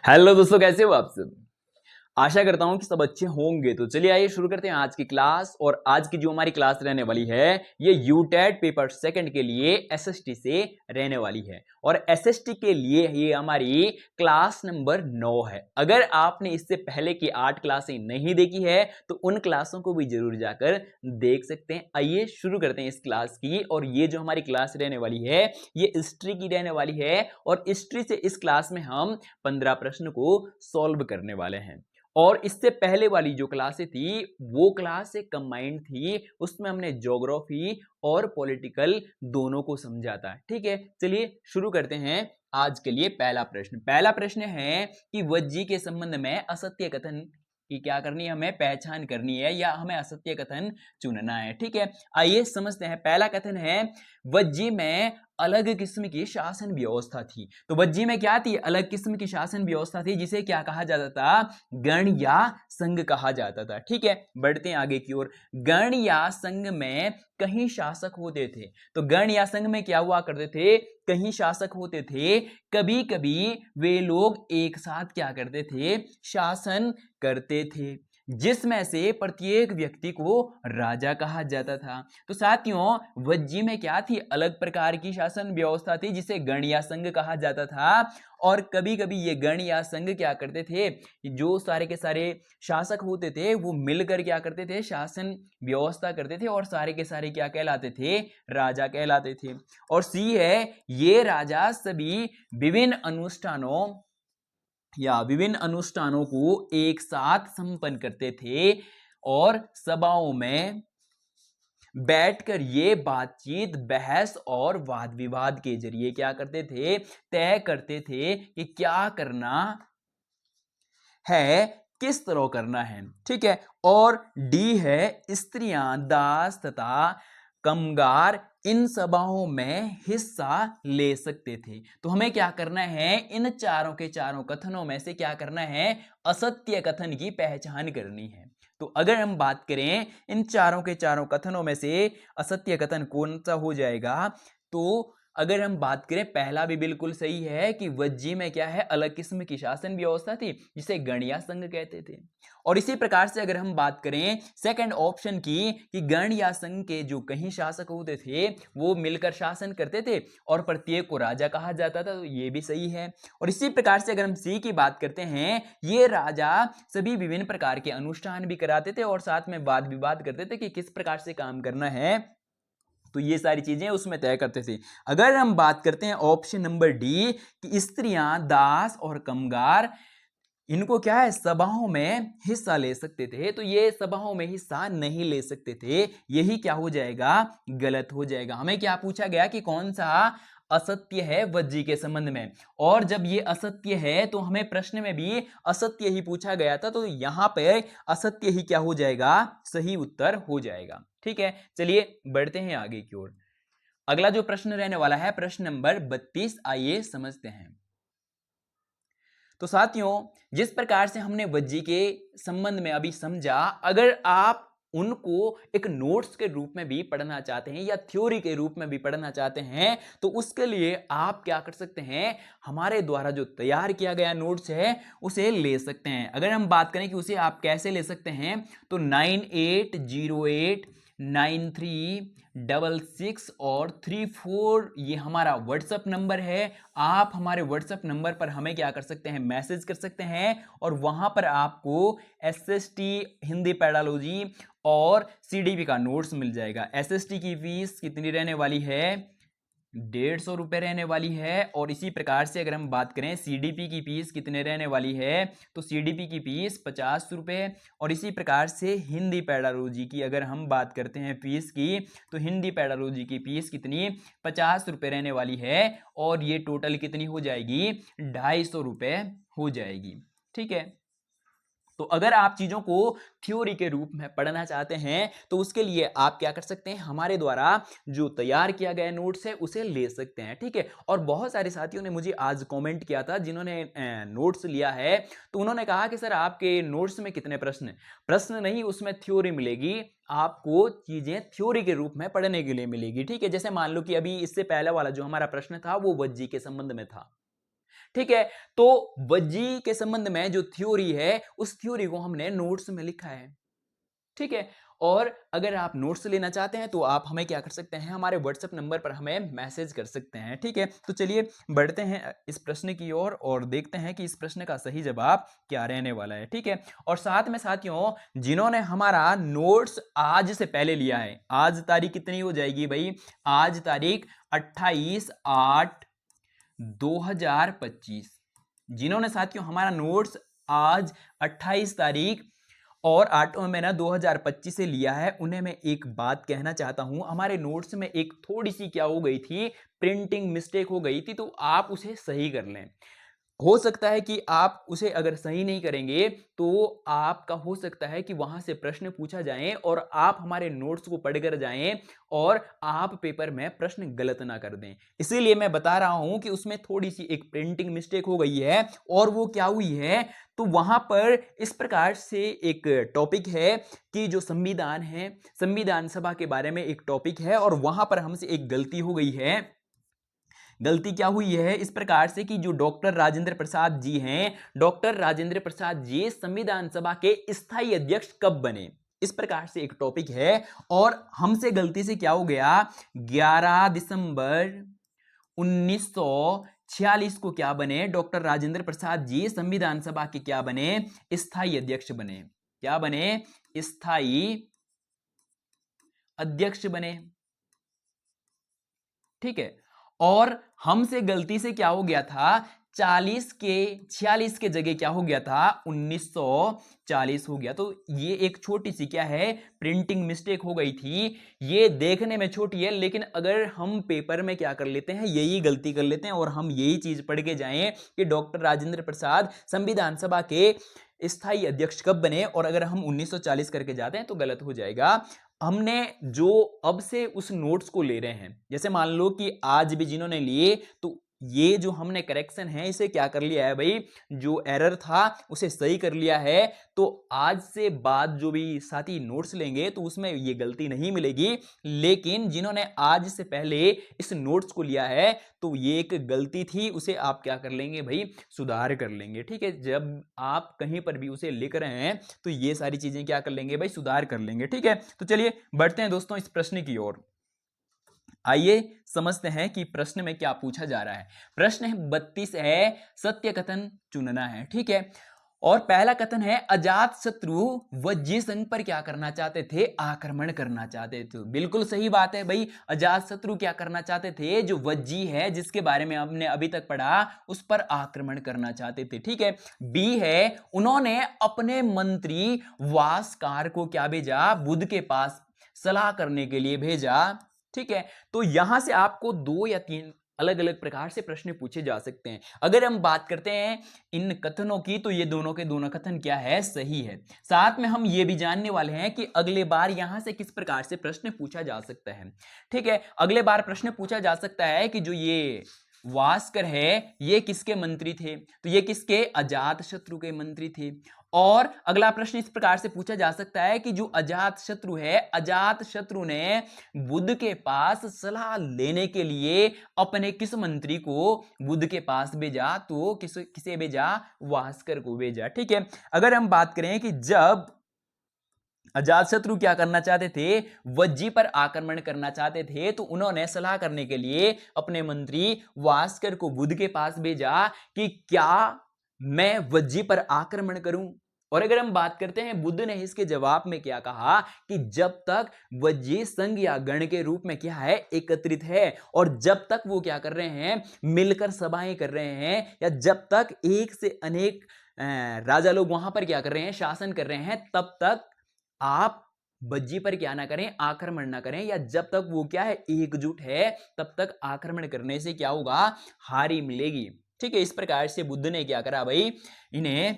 Hello दोस्तों, कैसे हो आप सब। आशा करता हूं कि सब अच्छे होंगे। तो चलिए आइए शुरू करते हैं आज की क्लास। और आज की जो हमारी क्लास रहने वाली है ये यूटेट पेपर सेकंड के लिए एसएसटी से रहने वाली है। और एसएसटी के लिए ये हमारी क्लास नंबर 9 है। अगर आपने इससे पहले की 8 क्लासें नहीं देखी है तो उन क्लासों को भी जरूर जाकर देख सकते हैं। आइए शुरू करते हैं इस क्लास की। और ये जो हमारी क्लास रहने वाली है ये हिस्ट्री की रहने वाली है। और हिस्ट्री से इस क्लास में हम 15 प्रश्न को सॉल्व करने वाले हैं। और इससे पहले वाली जो क्लासें थी वो क्लास एक कंबाइंड थी, उसमें हमने ज्योग्राफी और पॉलिटिकल दोनों को समझा था। ठीक है, चलिए शुरू करते हैं। आज के लिए पहला प्रश्न है कि वज्जी के संबंध में असत्य कथन की क्या करनी है, हमें पहचान करनी है या हमें असत्य कथन चुनना है। ठीक है, आइए समझते हैं। पहला कथन है वज्जी में अलग किस्म की शासन व्यवस्था थी। तो वज्जी में क्या थी? अलग किस्म की शासन व्यवस्था थी, जिसे क्या कहा जाता था? गण या संघ कहा जाता था। ठीक है, बढ़ते हैं आगे की ओर। गण या संघ में कहीं शासक होते थे। तो गण या संघ में क्या हुआ करते थे? कहीं शासक होते थे। कभी कभी वे लोग एक साथ क्या करते थे? शासन करते थे, जिसमें से प्रत्येक व्यक्ति को राजा कहा जाता था। तो साथियों, वज्जी में क्या थी? अलग प्रकार की शासन व्यवस्था थी, जिसे गण या संघ कहा जाता था। और कभी कभी ये गण या संघ क्या करते थे? जो सारे के सारे शासक होते थे वो मिलकर क्या करते थे? शासन व्यवस्था करते थे। और सारे के सारे क्या कहलाते थे? राजा कहलाते थे। और सी है, ये राजा सभी विभिन्न अनुष्ठानों को एक साथ संपन्न करते थे। और सभाओं में बैठकर ये बातचीत, बहस और वाद विवाद के जरिए क्या करते थे? तय करते थे कि क्या करना है, किस तरह करना है। ठीक है, और डी है स्त्रियां, दास तथा कामगार इन सभाओं में हिस्सा ले सकते थे। तो हमें क्या करना है? इन चारों के चारों कथनों में से क्या करना है? असत्य कथन की पहचान करनी है। तो अगर हम बात करें इन चारों के चारों कथनों में से असत्य कथन कौन सा हो जाएगा, तो अगर हम बात करें, पहला भी बिल्कुल सही है कि वज्जी में क्या है? अलग किस्म की शासन व्यवस्था थी, जिसे गण या संघ कहते थे। और इसी प्रकार से अगर हम बात करें सेकंड ऑप्शन की, कि गण या संघ के जो कहीं शासक होते थे वो मिलकर शासन करते थे और प्रत्येक को राजा कहा जाता था, तो ये भी सही है। और इसी प्रकार से अगर हम सी की बात करते हैं, ये राजा सभी विभिन्न प्रकार के अनुष्ठान भी कराते थे और साथ में वाद विवाद करते थे कि किस प्रकार से काम करना है। तो ये सारी चीजें उसमें तय करते थे। अगर हम बात करते हैं ऑप्शन नंबर डी, कि स्त्रियां, दास और कामगार इनको क्या है? सभाओं में हिस्सा ले सकते थे, तो ये सभाओं में हिस्सा नहीं ले सकते थे। यही क्या हो जाएगा? गलत हो जाएगा। हमें क्या पूछा गया कि कौन सा असत्य है वज्जी के संबंध में। और जब ये असत्य है तो हमें प्रश्न में भी असत्य ही पूछा गया था, तो यहां पे असत्य ही क्या हो जाएगा? सही उत्तर हो जाएगा। ठीक है, चलिए बढ़ते हैं आगे की ओर। अगला जो प्रश्न रहने वाला है प्रश्न नंबर 32, आइए समझते हैं। तो साथियों, जिस प्रकार से हमने वज्जी के संबंध में अभी समझा, अगर आप उनको एक नोट्स के रूप में भी पढ़ना चाहते हैं या थ्योरी के रूप में भी पढ़ना चाहते हैं, तो उसके लिए आप क्या कर सकते हैं? हमारे द्वारा जो तैयार किया गया नोट्स है उसे ले सकते हैं। अगर हम बात करें कि उसे आप कैसे ले सकते हैं, तो 98089366 और 34 ये हमारा व्हाट्सएप नंबर है। आप हमारे व्हाट्सएप नंबर पर हमें क्या कर सकते हैं? मैसेज कर सकते हैं। और वहां पर आपको एसएसटी हिंदी पेडालॉजी और सीडीपी का नोट्स मिल जाएगा। एसएसटी की फीस कितनी रहने वाली है? 150 रुपये रहने वाली है। और इसी प्रकार से अगर हम बात करें सीडीपी की फीस कितने रहने वाली है, तो सीडीपी की फीस 50 रुपये। और इसी प्रकार से हिंदी पेडालॉजी की अगर हम बात करते हैं फीस की, तो हिंदी पेडालॉजी की फीस कितनी? 50 रुपये रहने वाली है। और ये टोटल कितनी हो जाएगी? 250 रुपये हो जाएगी। ठीक है, तो अगर आप चीजों को थ्योरी के रूप में पढ़ना चाहते हैं तो उसके लिए आप क्या कर सकते हैं? हमारे द्वारा जो तैयार किया गया नोट्स है उसे ले सकते हैं। ठीक है, और बहुत सारे साथियों ने मुझे आज कमेंट किया था जिन्होंने नोट्स लिया है, तो उन्होंने कहा कि सर आपके नोट्स में कितने प्रश्न नहीं, उसमें थ्योरी मिलेगी, आपको चीजें थ्योरी के रूप में पढ़ने के लिए मिलेगी। ठीक है, जैसे मान लो कि अभी इससे पहले वाला जो हमारा प्रश्न था वो वज्जी के संबंध में था। ठीक है, तो वज्जी के संबंध में जो थ्योरी है उस थ्योरी को हमने नोट्स में लिखा है। ठीक है, और अगर आप नोट्स लेना चाहते हैं तो आप हमें क्या कर सकते हैं, हमारे व्हाट्सएप नंबर पर हमें मैसेज कर सकते हैं। ठीक है, तो चलिए बढ़ते हैं इस प्रश्न की ओर और देखते हैं कि इस प्रश्न का सही जवाब क्या रहने वाला है। ठीक है, और साथ में साथियों, जिन्होंने हमारा नोट्स आज से पहले लिया है, आज तारीख कितनी हो जाएगी भाई, आज तारीख 28/8/2025। जिन्होंने साथियों हमारा नोट्स आज 28 तारीख और 8वां महीना 2025 से लिया है, उन्हें मैं एक बात कहना चाहता हूं, हमारे नोट्स में एक थोड़ी सी क्या हो गई थी, प्रिंटिंग मिस्टेक हो गई थी, तो आप उसे सही कर लें। हो सकता है कि आप उसे अगर सही नहीं करेंगे तो आपका हो सकता है कि वहां से प्रश्न पूछा जाए और आप हमारे नोट्स को पढ़कर जाएं और आप पेपर में प्रश्न गलत ना कर दें। इसीलिए मैं बता रहा हूं कि उसमें थोड़ी सी एक प्रिंटिंग मिस्टेक हो गई है। और वो क्या हुई है, तो वहां पर इस प्रकार से एक टॉपिक है कि जो संविधान है, संविधान सभा के बारे में एक टॉपिक है और वहां पर हमसे एक गलती हो गई है। गलती क्या हुई है इस प्रकार से कि जो डॉक्टर राजेंद्र प्रसाद जी हैं, डॉक्टर राजेंद्र प्रसाद जी संविधान सभा के स्थायी अध्यक्ष कब बने, इस प्रकार से एक टॉपिक है। और हमसे गलती से क्या हो गया, 11 दिसंबर 1946 को क्या बने, डॉक्टर राजेंद्र प्रसाद जी संविधान सभा के क्या बने, स्थायी अध्यक्ष बने। क्या बने, स्थायी अध्यक्ष बने। ठीक है, और हमसे गलती से क्या हो गया था, 46 के जगह क्या हो गया था, 1940 हो गया। तो ये एक छोटी सी क्या है, प्रिंटिंग मिस्टेक हो गई थी। ये देखने में छोटी है, लेकिन अगर हम पेपर में क्या कर लेते हैं, यही गलती कर लेते हैं और हम यही चीज पढ़ के जाएं कि डॉक्टर राजेंद्र प्रसाद संविधान सभा के स्थायी अध्यक्ष कब बने, और अगर हम 1940 करके जाते हैं तो गलत हो जाएगा। हमने जो अब से उस नोट्स को ले रहे हैं, जैसे मान लो कि आज भी जिन्होंने लिए, तो ये जो हमने करेक्शन है इसे क्या कर लिया है भाई, जो एरर था उसे सही कर लिया है। तो आज से बाद जो भी साथी नोट्स लेंगे तो उसमें ये गलती नहीं मिलेगी। लेकिन जिन्होंने आज से पहले इस नोट्स को लिया है तो ये एक गलती थी, उसे आप क्या कर लेंगे भाई, सुधार कर लेंगे। ठीक है, जब आप कहीं पर भी उसे लिख रहे हैं तो ये सारी चीजें क्या कर लेंगे भाई, सुधार कर लेंगे। ठीक है, तो चलिए बढ़ते हैं दोस्तों इस प्रश्न की ओर। आइए समझते हैं कि प्रश्न में क्या पूछा जा रहा है। प्रश्न है 32 है, सत्य कथन चुनना है। ठीक है, और पहला कथन है, अजात शत्रु वज्जी संघ पर क्या करना चाहते थे, आक्रमण करना चाहते थे। बिल्कुल सही बात है भाई, अजात शत्रु क्या करना चाहते थे, जो वज्जी है जिसके बारे में हमने अभी तक पढ़ा उस पर आक्रमण करना चाहते थे। ठीक है, बी है, उन्होंने अपने मंत्री वासकार को क्या भेजा, बुध के पास सलाह करने के लिए भेजा। ठीक है, तो यहां से आपको 2 या 3 अलग अलग प्रकार से प्रश्न पूछे जा सकते हैं। अगर हम बात करते हैं इन कथनों की तो ये दोनों के दोनों कथन क्या है, सही है। साथ में हम ये भी जानने वाले हैं कि अगले बार यहां से किस प्रकार से प्रश्न पूछा जा सकता है। ठीक है, अगले बार प्रश्न पूछा जा सकता है कि जो ये वास्कर है ये किसके मंत्री थे, तो ये किसके, अजात शत्रु के मंत्री थे। और अगला प्रश्न इस प्रकार से पूछा जा सकता है कि जो अजात शत्रु है, अजात शत्रु ने बुध के पास सलाह लेने के लिए अपने किस मंत्री को बुध के पास भेजा, तो किसे भेजा, वास्कर को भेजा। ठीक है, अगर हम बात करें कि जब अजातशत्रु क्या करना चाहते थे, वज्जी पर आक्रमण करना चाहते थे, तो उन्होंने सलाह करने के लिए अपने मंत्री वास्कर को बुध के पास भेजा कि क्या मैं वज्जी पर आक्रमण करूं। और अगर हम बात करते हैं बुद्ध ने इसके जवाब में क्या कहा कि जब तक वज्जी संघ या गण के रूप में क्या है, एकत्रित है, और जब तक वो क्या कर रहे हैं, मिलकर सभाएं कर रहे हैं, या जब तक एक से अनेक राजा लोग वहां पर क्या कर रहे हैं, शासन कर रहे हैं, तब तक आप वज्जी पर क्या ना करें, आक्रमण ना करें, या जब तक वो क्या है, एकजुट है, तब तक आक्रमण करने से क्या होगा, हारी मिलेगी। ठीक है, इस प्रकार से बुद्ध ने क्या करा भाई, इन्हें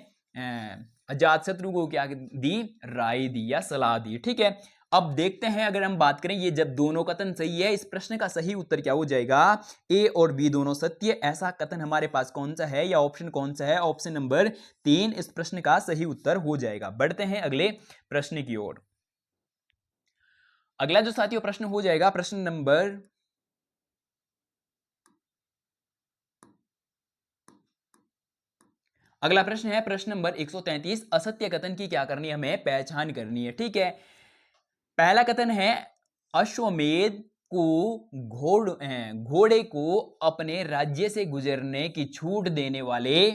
अजातशत्रु को क्या दी, राय दी या सलाह दी। ठीक है, अब देखते हैं अगर हम बात करें, ये जब दोनों कथन सही है, इस प्रश्न का सही उत्तर क्या हो जाएगा, ए और बी दोनों सत्य, ऐसा कथन हमारे पास कौन सा है, या ऑप्शन कौन सा है, ऑप्शन नंबर 3 इस प्रश्न का सही उत्तर हो जाएगा। बढ़ते हैं अगले प्रश्न की ओर। अगला जो साथियों प्रश्न हो जाएगा, प्रश्न नंबर अगला प्रश्न है प्रश्न नंबर 133। असत्य कथन की क्या करनी है, हमें पहचान करनी है। ठीक है, पहला कथन है अश्वमेध को घोड़े को अपने राज्य से गुजरने की छूट देने वाले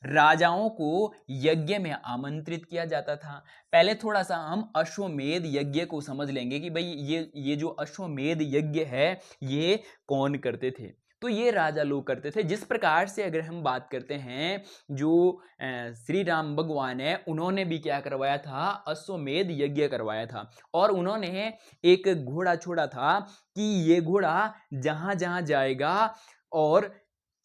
राजाओं को यज्ञ में आमंत्रित किया जाता था। पहले थोड़ा सा हम अश्वमेध यज्ञ को समझ लेंगे कि भाई ये जो अश्वमेध यज्ञ है ये कौन करते थे। तो ये राजा लोग करते थे। जिस प्रकार से अगर हम बात करते हैं, जो श्री राम भगवान है उन्होंने भी क्या करवाया था, अश्वमेध यज्ञ करवाया था। और उन्होंने एक घोड़ा छोड़ा था कि ये घोड़ा जहां जहां जाएगा और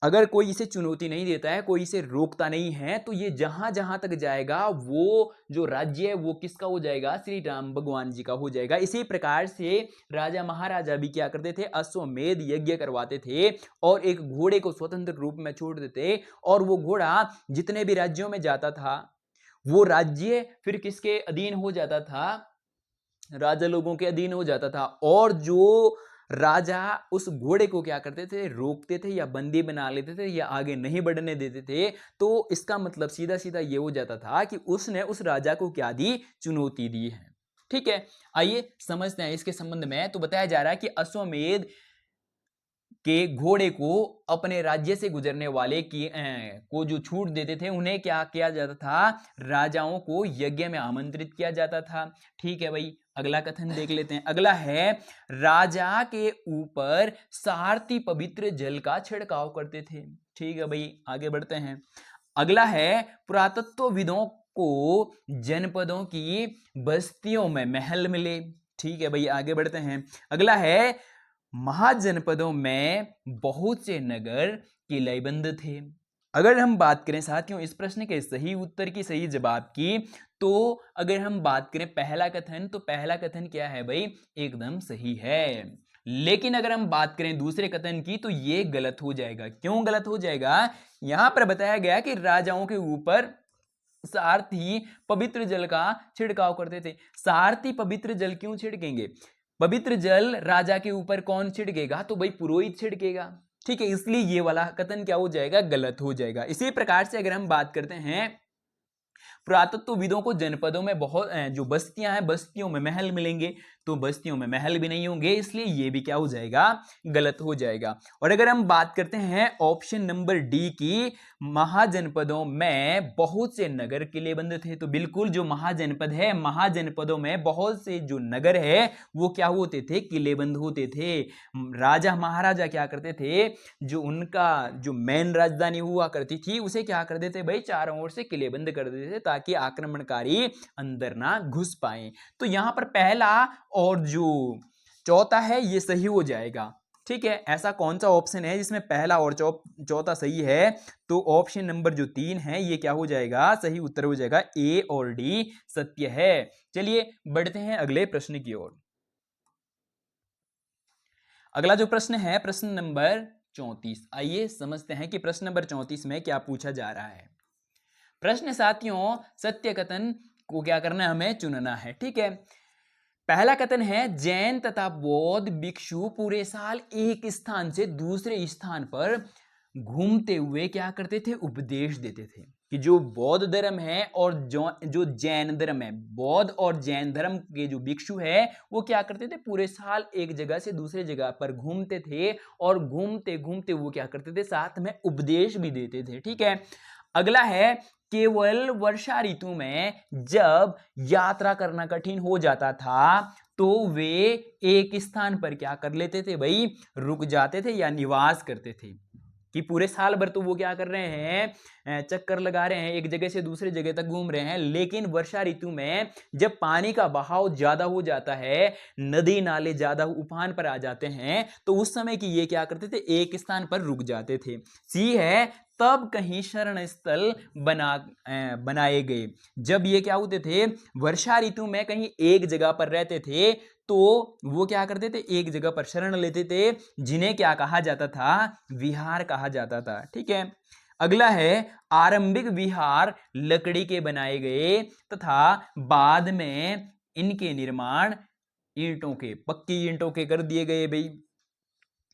अगर कोई इसे चुनौती नहीं देता है, कोई इसे रोकता नहीं है, तो ये जहां जहां तक जाएगा वो जो राज्य है वो किसका हो जाएगा, श्री राम भगवान जी का हो जाएगा। इसी प्रकार से राजा महाराजा भी क्या करते थे, अश्वमेध यज्ञ करवाते थे और एक घोड़े को स्वतंत्र रूप में छोड़ देते और वो घोड़ा जितने भी राज्यों में जाता था वो राज्य फिर किसके अधीन हो जाता था, राजा लोगों के अधीन हो जाता था। और जो राजा उस घोड़े को क्या करते थे, रोकते थे या बंदी बना लेते थे या आगे नहीं बढ़ने देते थे, तो इसका मतलब सीधा सीधा ये हो जाता था कि उसने उस राजा को क्या दी, चुनौती दी है। ठीक है, आइए समझते हैं इसके संबंध में। तो बताया जा रहा है कि अश्वमेध के घोड़े को अपने राज्य से गुजरने वाले को जो छूट देते थे उन्हें क्या किया जाता था, राजाओं को यज्ञ में आमंत्रित किया जाता था। ठीक है भाई, अगला कथन देख लेते हैं। अगला है राजा के ऊपर सारथी पवित्र जल का छिड़काव करते थे। ठीक है भाई, आगे बढ़ते हैं। अगला है पुरातत्वविदों को जनपदों की बस्तियों में महल मिले। ठीक है भाई, आगे बढ़ते हैं। अगला है महाजनपदों में बहुत से नगर किलेबंद थे। अगर हम बात करें साथियों इस प्रश्न के सही उत्तर की, सही जवाब की, तो अगर हम बात करें पहला कथन, तो पहला कथन क्या है भाई, एकदम सही है। लेकिन अगर हम बात करें दूसरे कथन की तो ये गलत हो जाएगा। क्यों गलत हो जाएगा, यहां पर बताया गया कि राजाओं के ऊपर सारथी पवित्र जल का छिड़काव करते थे। सारथी पवित्र जल क्यों छिड़केंगे, पवित्र जल राजा के ऊपर कौन छिड़केगा, तो भाई पुरोहित छिड़केगा। ठीक है, इसलिए ये वाला कथन क्या हो जाएगा, गलत हो जाएगा। इसी प्रकार से अगर हम बात करते हैं पुरातत्वविदों को जनपदों में बहुत जो बस्तियां हैं बस्तियों में महल मिलेंगे, तो बस्तियों में महल भी नहीं होंगे, इसलिए ये भी क्या हो जाएगा, गलत हो जाएगा। और अगर हम बात करते हैं ऑप्शन नंबर डी की, महाजनपदों में बहुत से नगर किलेबंद थे, तो बिल्कुल जो महाजनपद है, महाजनपदों में बहुत से जो नगर है वो क्या होते थे, किलेबंद होते थे। राजा महाराजा क्या करते थे, जो उनका जो मेन राजधानी हुआ करती थी उसे क्या कर देते भाई, चारों ओर से किलेबंद कर देते थे ताकि आक्रमणकारी अंदर ना घुस पाए। तो यहां पर पहला और जो चौथा है ये सही हो जाएगा। ठीक है, ऐसा कौन सा ऑप्शन है जिसमें पहला और चौथा सही है, तो ऑप्शन नंबर जो 3 है ये क्या हो जाएगा, सही उत्तर हो जाएगा। ए और डी सत्य है। चलिए बढ़ते हैं अगले प्रश्न की ओर। अगला जो प्रश्न है प्रश्न नंबर 34। आइए समझते हैं कि प्रश्न नंबर 34 में क्या पूछा जा रहा है। प्रश्न साथियों, सत्य कथन को क्या करना है, हमें चुनना है। ठीक है, पहला कथन है जैन तथा बौद्ध भिक्षु पूरे साल एक स्थान से दूसरे स्थान पर घूमते हुए क्या करते थे, उपदेश देते थे। कि जो बौद्ध धर्म है और जो जैन धर्म है, बौद्ध और जैन धर्म के जो भिक्षु है वो क्या करते थे, पूरे साल एक जगह से दूसरे जगह पर घूमते थे और घूमते घूमते वो क्या करते थे, साथ में उपदेश भी देते थे। ठीक है, अगला है केवल वर्षा ऋतु में जब यात्रा करना कठिन हो जाता था तो वे एक स्थान पर क्या कर लेते थे भाई, रुक जाते थे या निवास करते थे। कि पूरे साल भर तो वो क्या कर रहे हैं, चक्कर लगा रहे हैं, एक जगह से दूसरे जगह तक घूम रहे हैं, लेकिन वर्षा ऋतु में जब पानी का बहाव ज्यादा हो जाता है, नदी नाले ज्यादा उफान पर आ जाते हैं, तो उस समय की ये क्या करते थे, एक स्थान पर रुक जाते थे। सी है तब कहीं शरण स्थल बनाए गए। जब ये क्या होते थे, वर्षा ऋतु में कहीं एक जगह पर रहते थे तो वो क्या करते थे, एक जगह पर शरण लेते थे, जिन्हें क्या कहा जाता था, विहार कहा जाता था। ठीक है, अगला है आरंभिक विहार लकड़ी के बनाए गए तथा बाद में इनके निर्माण ईंटों के, पक्की ईंटों के कर दिए गए भाई।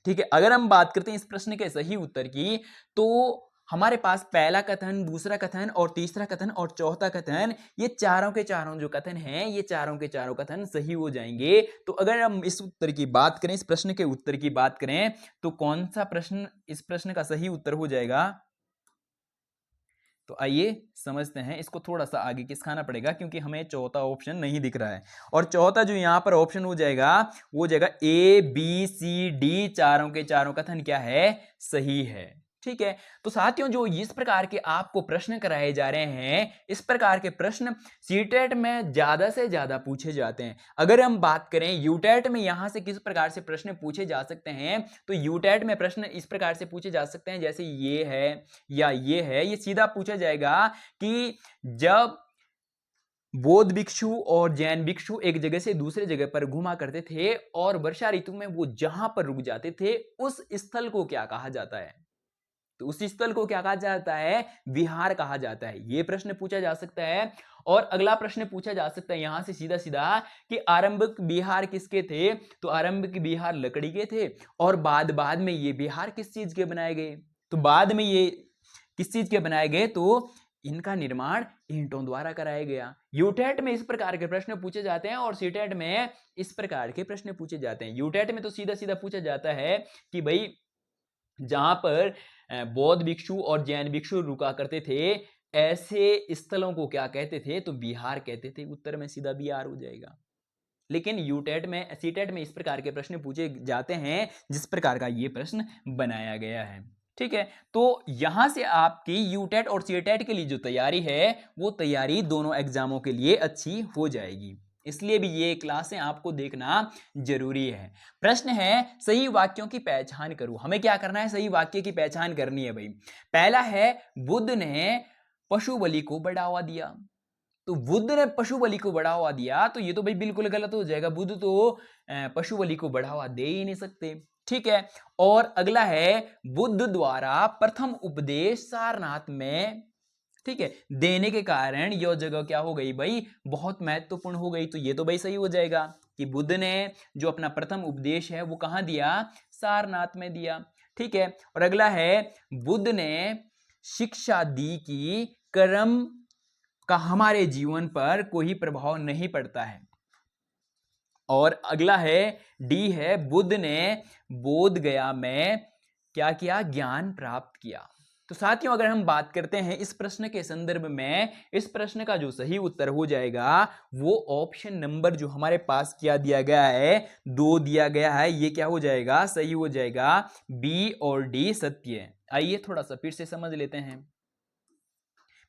ठीक है, अगर हम बात करते हैं इस प्रश्न के सही उत्तर की, तो हमारे पास पहला कथन, दूसरा कथन और तीसरा कथन और चौथा कथन, ये चारों के चारों जो कथन हैं, ये चारों के चारों कथन सही हो जाएंगे। तो अगर हम इस उत्तर की बात करें, इस प्रश्न के उत्तर की बात करें, तो कौन सा प्रश्न इस प्रश्न का सही उत्तर हो जाएगा? तो आइए समझते हैं। इसको थोड़ा सा आगे खिसकाना पड़ेगा क्योंकि हमें चौथा ऑप्शन नहीं दिख रहा है। और चौथा जो यहां पर ऑप्शन हो जाएगा वो हो जाएगा ए बी सी डी, चारों के चारों कथन क्या है? सही है। ठीक है, तो साथियों जो इस प्रकार के आपको प्रश्न कराए जा रहे हैं, इस प्रकार के प्रश्न सीटेट में ज्यादा से ज्यादा पूछे जाते हैं। अगर हम बात करें यूटेट में यहां से किस प्रकार से प्रश्न पूछे जा सकते हैं, तो यूटेट में प्रश्न इस प्रकार से पूछे जा सकते हैं, जैसे ये है या ये है। ये सीधा पूछा जाएगा कि जब बौद्ध भिक्षु और जैन भिक्षु एक जगह से दूसरे जगह पर घुमा करते थे और वर्षा ऋतु में वो जहां पर रुक जाते थे, उस स्थल को क्या कहा जाता है? तो उस स्थल को क्या कहा जाता है? विहार कहा जाता है। यह प्रश्न पूछा जा सकता है। और अगला प्रश्न पूछा जा सकता है यहां से सीधा सीधा कि आरंभिक विहार किसके थे? तो आरंभिक विहार लकड़ी के थे। और बाद में ये विहार किस चीज के बनाए गए? तो बाद में ये किस चीज के बनाए गए? तो इनका निर्माण ईंटों द्वारा कराया गया। यूटेट में इस प्रकार के प्रश्न पूछे जाते हैं और सीटेट में इस प्रकार के प्रश्न पूछे जाते हैं। यूटेट में तो सीधा सीधा पूछा जाता है कि भाई जहां पर बौद्ध भिक्षु और जैन भिक्षु रुका करते थे, ऐसे स्थलों को क्या कहते थे? तो विहार कहते थे। उत्तर में सीधा विहार हो जाएगा। लेकिन यूटेट में, सीटेट में इस प्रकार के प्रश्न पूछे जाते हैं जिस प्रकार का ये प्रश्न बनाया गया है। ठीक है, तो यहां से आपकी यूटेट और सीटेट के लिए जो तैयारी है, वो तैयारी दोनों एग्जामों के लिए अच्छी हो जाएगी। इसलिए भी ये क्लासें आपको देखना जरूरी है। प्रश्न है सही वाक्यों की पहचान करो। हमें क्या करना है? सही वाक्य की पहचान करनी है भाई। पहला है बुद्ध ने पशु बलि को बढ़ावा दिया। तो बुद्ध ने पशु बलि को बढ़ावा दिया, तो ये तो भाई बिल्कुल गलत हो जाएगा। बुद्ध तो पशु बलि को बढ़ावा दे ही नहीं सकते। ठीक है, और अगला है बुद्ध द्वारा प्रथम उपदेश सारनाथ में, ठीक है, देने के कारण यह जगह क्या हो गई भाई? बहुत महत्वपूर्ण हो गई। तो ये तो भाई सही हो जाएगा कि बुद्ध ने जो अपना प्रथम उपदेश है वो कहां दिया? सारनाथ में दिया। ठीक है, और अगला है बुद्ध ने शिक्षा दी कि कर्म का हमारे जीवन पर कोई प्रभाव नहीं पड़ता है। और अगला है डी है बुद्ध ने बोध गया में क्या किया? ज्ञान प्राप्त किया। तो साथियों अगर हम बात करते हैं इस प्रश्न के संदर्भ में, इस प्रश्न का जो सही उत्तर हो जाएगा वो ऑप्शन नंबर जो हमारे पास क्या दिया गया है? 2 दिया गया है। ये क्या हो जाएगा? सही हो जाएगा। बी और डी सत्य है। आइए थोड़ा सा फिर से समझ लेते हैं।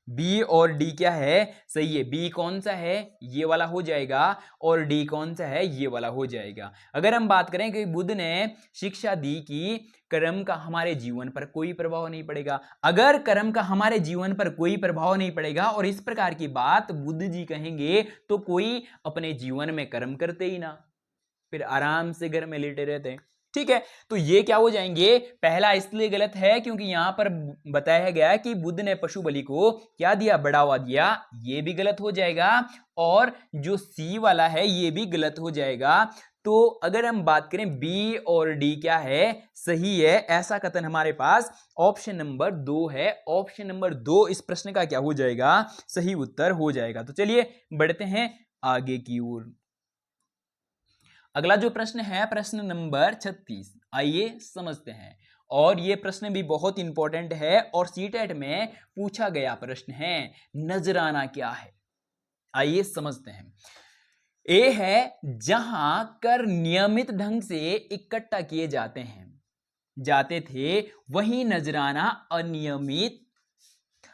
बी और डी क्या है? सही है। बी कौन सा है? ये वाला हो जाएगा। और डी कौन सा है? ये वाला हो जाएगा। अगर हम बात करें कि बुद्ध ने शिक्षा दी कि कर्म का हमारे जीवन पर कोई प्रभाव नहीं पड़ेगा, अगर कर्म का हमारे जीवन पर कोई प्रभाव नहीं पड़ेगा और इस प्रकार की बात बुद्ध जी कहेंगे, तो कोई अपने जीवन में कर्म करते ही ना, फिर आराम से घर में लेटे रहते हैं। ठीक है, तो ये क्या हो जाएंगे? पहला इसलिए गलत है क्योंकि यहां पर बताया गया कि बुद्ध ने पशु बलि को क्या दिया? बढ़ावा दिया। ये भी गलत हो जाएगा। और जो सी वाला है ये भी गलत हो जाएगा। तो अगर हम बात करें बी और डी क्या है? सही है। ऐसा कथन हमारे पास ऑप्शन नंबर 2 है। ऑप्शन नंबर 2 इस प्रश्न का क्या हो जाएगा? सही उत्तर हो जाएगा। तो चलिए बढ़ते हैं आगे की ओर। अगला जो प्रश्न है प्रश्न नंबर 36। आइए समझते हैं। और यह प्रश्न भी बहुत इंपॉर्टेंट है और सीटेट में पूछा गया प्रश्न है। नजराना क्या है? आइए समझते हैं। ए है जहां कर नियमित ढंग से इकट्ठा किए जाते थे, वहीं नजराना अनियमित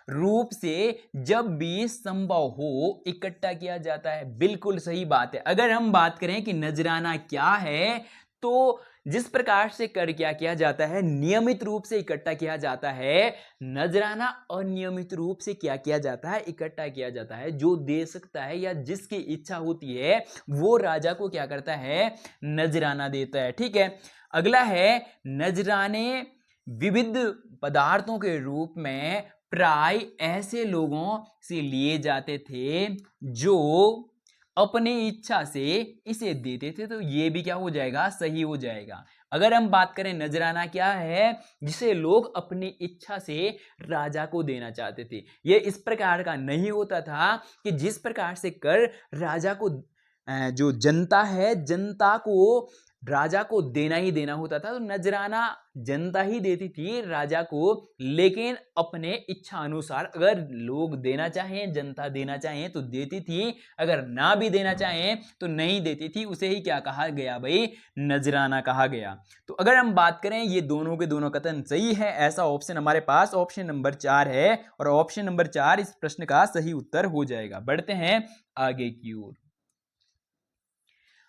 रूप से जब भी संभव हो इकट्ठा किया जाता है। बिल्कुल सही बात है। अगर हम बात करें कि नजराना क्या है, तो जिस प्रकार से कर क्या किया जाता है? नियमित रूप से इकट्ठा किया जाता है। नजराना अनियमित रूप से क्या किया जाता है? इकट्ठा किया जाता है। जो दे सकता है या जिसकी इच्छा होती है वो राजा को क्या करता है? नजराना देता है। ठीक है, अगला है नजराने विविध पदार्थों के रूप में प्राय ऐसे लोगों से लिए जाते थे जो अपनी इच्छा से इसे देते थे। तो ये भी क्या हो जाएगा? सही हो जाएगा। अगर हम बात करें नजराना क्या है, जिसे लोग अपनी इच्छा से राजा को देना चाहते थे। ये इस प्रकार का नहीं होता था कि जिस प्रकार से कर राजा को जो जनता है, जनता को राजा को देना ही देना होता था। तो नजराना जनता ही देती थी राजा को, लेकिन अपने इच्छा अनुसार अगर लोग देना चाहें, जनता देना चाहें तो देती थी, अगर ना भी देना चाहें तो नहीं देती थी। उसे ही क्या कहा गया भाई, नजराना कहा गया। तो अगर हम बात करें ये दोनों के दोनों कथन सही है, ऐसा ऑप्शन हमारे पास ऑप्शन नंबर 4 है, और ऑप्शन नंबर 4 इस प्रश्न का सही उत्तर हो जाएगा। बढ़ते हैं आगे की ओर।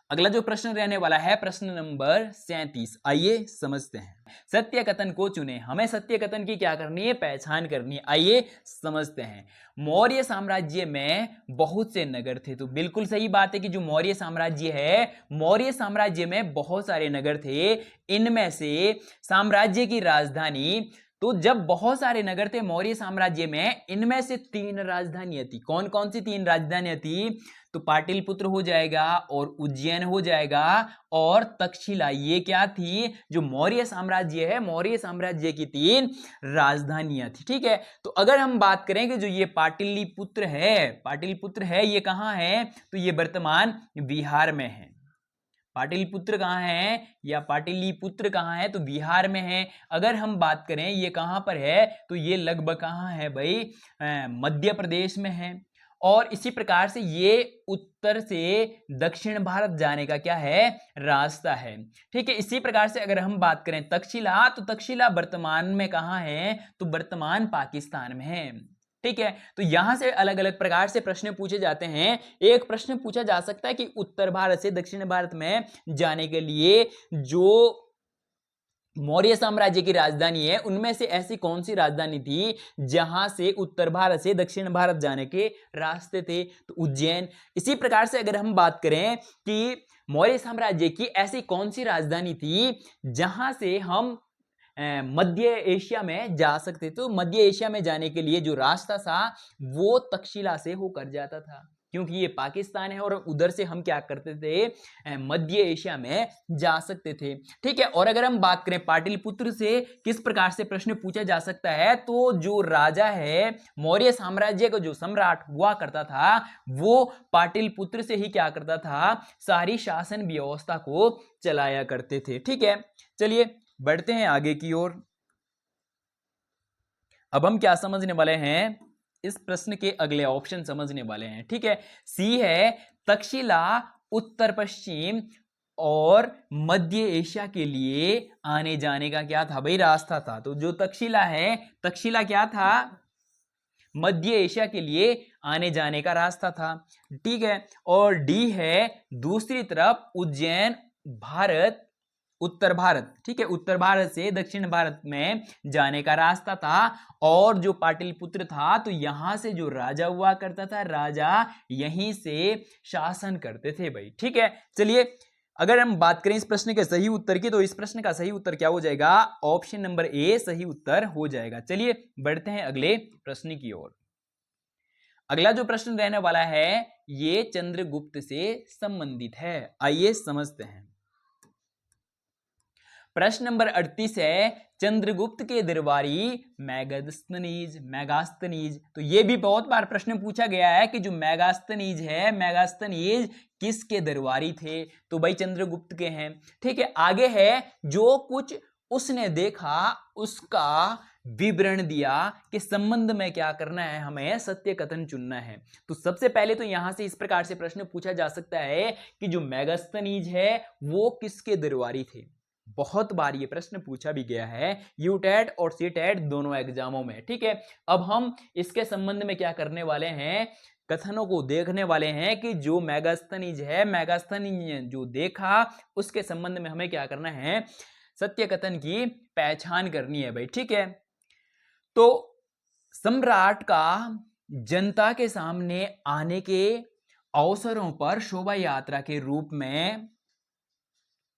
अगला जो प्रश्न रहने वाला है प्रश्न नंबर 37, आइए समझते हैं। सत्य कथन को चुने। हमें सत्य कथन की क्या करनी है, पहचान करनी है। आइए समझते हैं। मौर्य साम्राज्य में बहुत से नगर थे। तो बिल्कुल सही बात है कि जो मौर्य साम्राज्य है, मौर्य साम्राज्य में बहुत सारे नगर थे। इनमें से साम्राज्य की राजधानी, तो जब बहुत सारे नगर थे मौर्य साम्राज्य में, इनमें से 3 राजधानियां थी। कौन कौन सी 3 राजधानियां थी, तो पाटलिपुत्र हो जाएगा, और उज्जैन हो जाएगा, और तक्षशिला। ये क्या थी, जो मौर्य साम्राज्य है, मौर्य साम्राज्य की 3 राजधानियां थी। ठीक है, तो अगर हम बात करें कि जो ये पाटलिपुत्र है, ये कहां है, तो ये वर्तमान बिहार में है। पाटलिपुत्र कहाँ है, या पाटलिपुत्र कहाँ है, तो बिहार में है। अगर हम बात करें ये कहाँ पर है, तो ये लगभग कहाँ है भाई, मध्य प्रदेश में है। और इसी प्रकार से ये उत्तर से दक्षिण भारत जाने का क्या है, रास्ता है। ठीक है, इसी प्रकार से अगर हम बात करें तक्षशिला, तो तक्षशिला वर्तमान में कहाँ है, तो वर्तमान पाकिस्तान में है। ठीक है, तो यहां से अलग अलग प्रकार से प्रश्न पूछे जाते हैं। एक प्रश्न पूछा जा सकता है कि उत्तर भारत से दक्षिण भारत में जाने के लिए जो मौर्य साम्राज्य की राजधानी है, उनमें से ऐसी कौन सी राजधानी थी जहां से उत्तर भारत से दक्षिण भारत जाने के रास्ते थे, तो उज्जैन। इसी प्रकार से अगर हम बात करें कि मौर्य साम्राज्य की ऐसी कौन सी राजधानी थी जहां से हम मध्य एशिया में जा सकते, तो मध्य एशिया में जाने के लिए जो रास्ता था वो तक्षशिला से होकर जाता था, क्योंकि ये पाकिस्तान है और उधर से हम क्या करते थे, मध्य एशिया में जा सकते थे। ठीक है, और अगर हम बात करें पाटलिपुत्र से किस प्रकार से प्रश्न पूछा जा सकता है, तो जो राजा है मौर्य साम्राज्य का जो सम्राट हुआ करता था, वो पाटलिपुत्र से ही क्या करता था, सारी शासन व्यवस्था को चलाया करते थे। ठीक है, चलिए बढ़ते हैं आगे की ओर। अब हम क्या समझने वाले हैं, इस प्रश्न के अगले ऑप्शन समझने वाले हैं। ठीक है, सी है तक्षशिला उत्तर पश्चिम और मध्य एशिया के लिए आने जाने का क्या था भाई, रास्ता था। तो जो तक्षशिला है, तक्षशिला क्या था, मध्य एशिया के लिए आने जाने का रास्ता था। ठीक है, और डी है दूसरी तरफ उज्जैन भारत, उत्तर भारत। ठीक है, उत्तर भारत से दक्षिण भारत में जाने का रास्ता था। और जो पाटलिपुत्र था, तो यहां से जो राजा हुआ करता था, राजा यहीं से शासन करते थे भाई। ठीक है, चलिए अगर हम बात करें इस प्रश्न के सही उत्तर की, तो इस प्रश्न का सही उत्तर क्या हो जाएगा, ऑप्शन नंबर ए सही उत्तर हो जाएगा। चलिए बढ़ते हैं अगले प्रश्न की ओर। अगला जो प्रश्न रहने वाला है ये चंद्रगुप्त से संबंधित है। आइए समझते हैं। प्रश्न नंबर 38 है चंद्रगुप्त के दरबारी मेगास्थनीज। तो ये भी बहुत बार प्रश्न पूछा गया है कि जो मेगास्थनीज है, मेगास्थनीज किसके दरबारी थे, तो भाई चंद्रगुप्त के हैं। ठीक है, आगे है जो कुछ उसने देखा उसका विवरण दिया के संबंध में क्या करना है, हमें सत्य कथन चुनना है। तो सबसे पहले तो यहां से इस प्रकार से प्रश्न पूछा जा सकता है कि जो मेगास्थनीज है वो किसके दरबारी थे। बहुत बार ये प्रश्न पूछा भी गया है यूटेट और सीटेट दोनों एग्जामों में। ठीक है, अब हम इसके संबंध में क्या करने वाले हैं, कथनों को देखने वाले हैं कि जो मेगास्थनीज है, मेगास्थनीज जो देखा उसके संबंध में हमें क्या करना है, सत्य कथन की पहचान करनी है भाई। ठीक है, तो सम्राट का जनता के सामने आने के अवसरों पर शोभा यात्रा के रूप में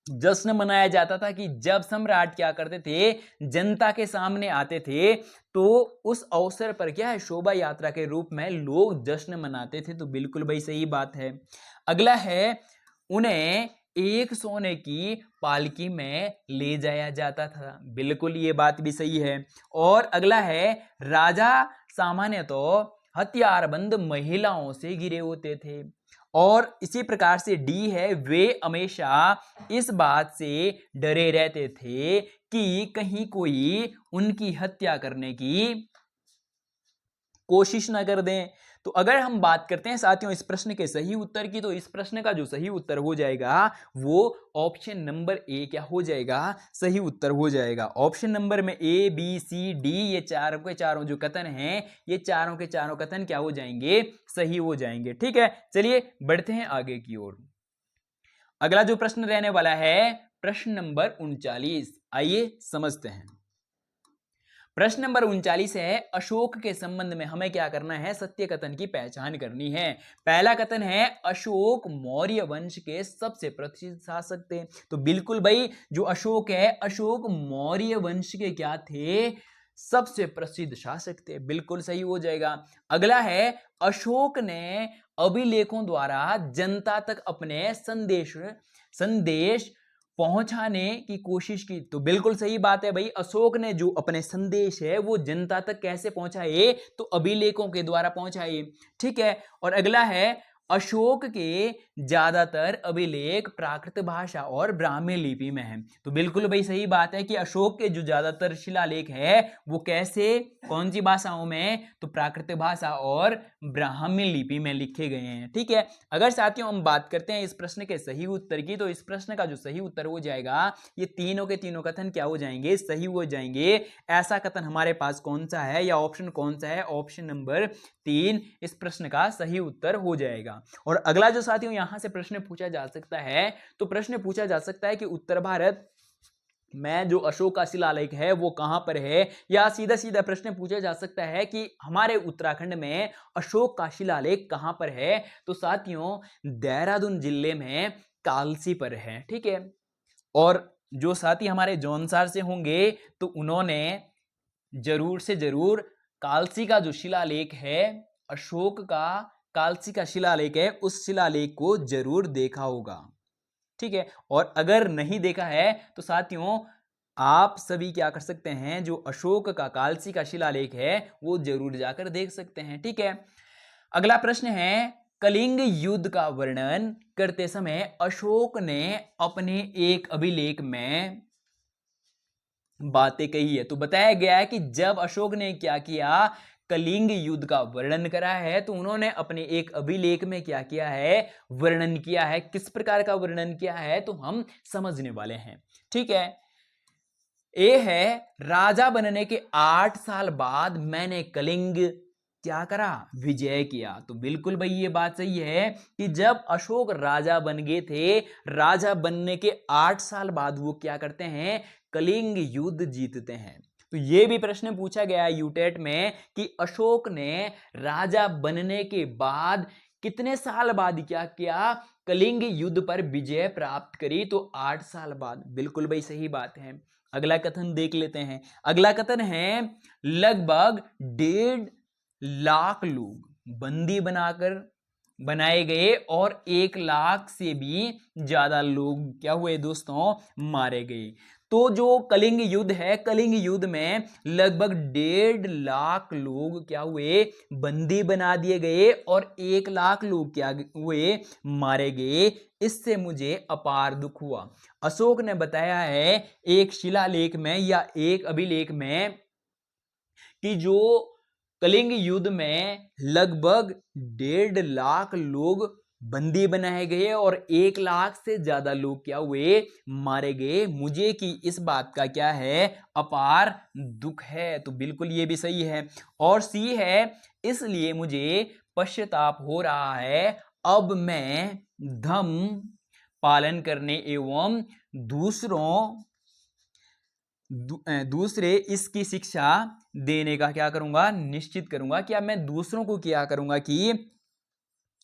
जश्न मनाया जाता था कि जब सम्राट क्या करते थे, जनता के सामने आते थे, तो उस अवसर पर क्या है, शोभा यात्रा के रूप में लोग जश्न मनाते थे। तो बिल्कुल भाई सही बात है। अगला है उन्हें एक सोने की पालकी में ले जाया जाता था। बिल्कुल ये बात भी सही है। और अगला है, राजा सामान्यतः हथियारबंद महिलाओं से घिरे होते थे। और इसी प्रकार से डी है, वे हमेशा इस बात से डरे रहते थे कि कहीं कोई उनकी हत्या करने की कोशिश ना कर दें। तो अगर हम बात करते हैं साथियों इस प्रश्न के सही उत्तर की, तो इस प्रश्न का जो सही उत्तर हो जाएगा वो ऑप्शन नंबर ए क्या हो जाएगा, सही उत्तर हो जाएगा। ऑप्शन नंबर में ए बी सी डी ये चारों के चारों जो कथन हैं, ये चारों के चारों कथन क्या हो जाएंगे, सही हो जाएंगे। ठीक है, चलिए बढ़ते हैं आगे की ओर। अगला जो प्रश्न रहने वाला है प्रश्न नंबर 39, आइए समझते हैं। प्रश्न नंबर 39 है, अशोक के संबंध में हमें क्या करना है, सत्य कथन की पहचान करनी है। पहला कथन है, अशोक मौर्य वंश के सबसे प्रसिद्ध शासक थे। तो बिल्कुल भाई, जो अशोक है, अशोक मौर्य वंश के क्या थे, सबसे प्रसिद्ध शासक थे। बिल्कुल सही हो जाएगा। अगला है, अशोक ने अभिलेखों द्वारा जनता तक अपने संदेश पहुंचाने की कोशिश की। तो बिल्कुल सही बात है भाई, अशोक ने जो अपने संदेश है वो जनता तक कैसे पहुंचाए, तो अभिलेखों के द्वारा पहुंचाए। ठीक है। और अगला है, अशोक के ज्यादातर अभिलेख प्राकृत भाषा और ब्राह्मी लिपि में है। तो बिल्कुल भाई सही बात है कि अशोक के जो ज्यादातर शिलालेख है वो कैसे, कौन सी भाषाओं में, तो प्राकृत भाषा और ब्राह्मी लिपि में लिखे गए हैं। ठीक है। अगर साथियों हम बात करते हैं इस प्रश्न के सही उत्तर की, तो इस प्रश्न का जो सही उत्तर हो जाएगा, ये तीनों के तीनों कथन क्या हो जाएंगे, सही हो जाएंगे। ऐसा कथन हमारे पास कौन सा है या ऑप्शन कौन सा है, ऑप्शन नंबर 3 इस प्रश्न का सही उत्तर हो जाएगा। और अगला जो साथियों यहां से प्रश्न पूछा जा सकता है, तो प्रश्न पूछा जा सकता है कि उत्तर भारत में जो अशोक का शिलालेख है वो कहां पर है, या सीधा सीधा प्रश्न पूछा जा सकता है कि हमारे उत्तराखंड में अशोक का शिलालेख कहां पर है। तो साथियों देहरादून जिले में कालसी पर है। ठीक है। और जो साथी हमारे जौनसार से होंगे तो उन्होंने जरूर से जरूर कालसी का जो शिलालेख है, अशोक का कालसी का शिलालेख है, उस शिलालेख को जरूर देखा होगा। ठीक है। और अगर नहीं देखा है तो साथियों आप सभी क्या कर सकते हैं, जो अशोक का कालसी का शिलालेख है वो जरूर जाकर देख सकते हैं। ठीक है। अगला प्रश्न है, कलिंग युद्ध का वर्णन करते समय अशोक ने अपने एक अभिलेख में बातें कही है। तो बताया गया है कि जब अशोक ने क्या किया, कलिंग युद्ध का वर्णन करा है, तो उन्होंने अपने एक अभिलेख में क्या किया है, वर्णन किया है। किस प्रकार का वर्णन किया है तो हम समझने वाले हैं। ठीक है। ए है, राजा बनने के 8 साल बाद मैंने कलिंग क्या करा, विजय किया। तो बिल्कुल भाई ये बात सही है कि जब अशोक राजा बन गए थे, राजा बनने के 8 साल बाद वो क्या करते हैं, कलिंग युद्ध जीतते हैं। तो ये भी प्रश्न पूछा गया है यूटेट में कि अशोक ने राजा बनने के बाद कितने साल बाद क्या किया, कलिंग युद्ध पर विजय प्राप्त करी। तो 8 साल बाद। बिल्कुल भाई सही बात है। अगला कथन देख लेते हैं। अगला कथन है, लगभग 1.5 लाख लोग बंदी बनाए गए और 1 लाख से भी ज्यादा लोग क्या हुए दोस्तों, मारे गए। तो जो कलिंग युद्ध है, कलिंग युद्ध में लगभग 1.5 लाख लोग क्या हुए, बंदी बना दिए गए और 1 लाख लोग क्या हुए, मारे गए। इससे मुझे अपार दुख हुआ। अशोक ने बताया है एक शिलालेख में या एक अभिलेख में कि जो कलिंग युद्ध में लगभग 1.5 लाख लोग बंदी बनाए गए और 1 लाख से ज्यादा लोग क्या हुए, मारे गए। मुझे कि इस बात का क्या है, अपार दुख है। तो बिल्कुल ये भी सही है। और सी है, इसलिए मुझे पश्चाताप हो रहा है। अब मैं धर्म पालन करने एवं दूसरे इसकी शिक्षा देने का क्या करूंगा, निश्चित करूंगा। कि अब मैं दूसरों को क्या करूंगा कि